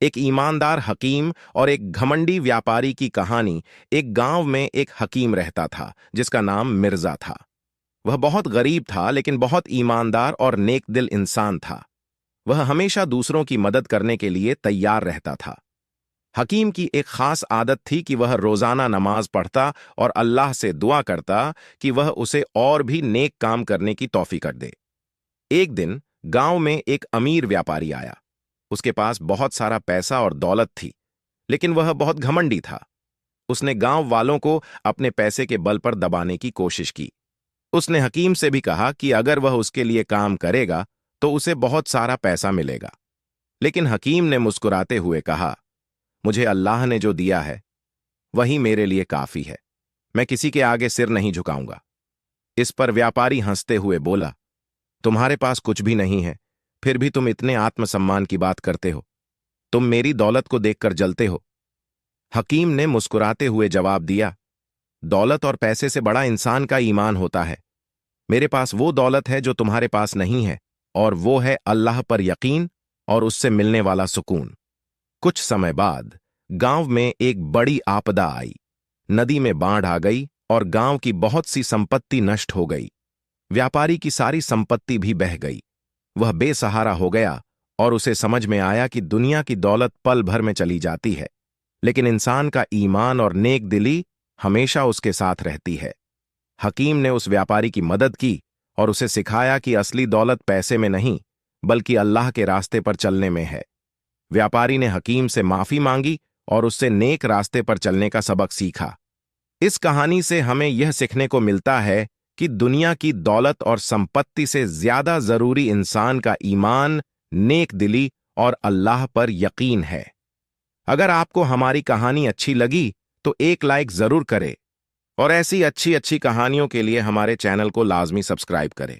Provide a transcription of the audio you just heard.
एक ईमानदार हकीम और एक घमंडी व्यापारी की कहानी। एक गांव में एक हकीम रहता था जिसका नाम मिर्जा था। वह बहुत गरीब था लेकिन बहुत ईमानदार और नेक दिल इंसान था। वह हमेशा दूसरों की मदद करने के लिए तैयार रहता था। हकीम की एक खास आदत थी कि वह रोजाना नमाज पढ़ता और अल्लाह से दुआ करता कि वह उसे और भी नेक काम करने की तौफीक कर दे। एक दिन गांव में एक अमीर व्यापारी आया। उसके पास बहुत सारा पैसा और दौलत थी, लेकिन वह बहुत घमंडी था। उसने गांव वालों को अपने पैसे के बल पर दबाने की कोशिश की। उसने हकीम से भी कहा कि अगर वह उसके लिए काम करेगा तो उसे बहुत सारा पैसा मिलेगा। लेकिन हकीम ने मुस्कुराते हुए कहा, मुझे अल्लाह ने जो दिया है वही मेरे लिए काफी है। मैं किसी के आगे सिर नहीं झुकाऊंगा। इस पर व्यापारी हंसते हुए बोला, तुम्हारे पास कुछ भी नहीं है, फिर भी तुम इतने आत्मसम्मान की बात करते हो। तुम मेरी दौलत को देखकर जलते हो। हकीम ने मुस्कुराते हुए जवाब दिया, दौलत और पैसे से बड़ा इंसान का ईमान होता है। मेरे पास वो दौलत है जो तुम्हारे पास नहीं है, और वो है अल्लाह पर यकीन और उससे मिलने वाला सुकून। कुछ समय बाद गांव में एक बड़ी आपदा आई। नदी में बाढ़ आ गई और गांव की बहुत सी संपत्ति नष्ट हो गई। व्यापारी की सारी संपत्ति भी बह गई। वह बेसहारा हो गया और उसे समझ में आया कि दुनिया की दौलत पल भर में चली जाती है, लेकिन इंसान का ईमान और नेक दिली हमेशा उसके साथ रहती है। हकीम ने उस व्यापारी की मदद की और उसे सिखाया कि असली दौलत पैसे में नहीं, बल्कि अल्लाह के रास्ते पर चलने में है। व्यापारी ने हकीम से माफी मांगी और उससे नेक रास्ते पर चलने का सबक सीखा। इस कहानी से हमें यह सीखने को मिलता है कि दुनिया की दौलत और संपत्ति से ज्यादा जरूरी इंसान का ईमान, नेक दिली और अल्लाह पर यकीन है। अगर आपको हमारी कहानी अच्छी लगी तो एक लाइक जरूर करें और ऐसी अच्छी अच्छी कहानियों के लिए हमारे चैनल को लाजमी सब्सक्राइब करें।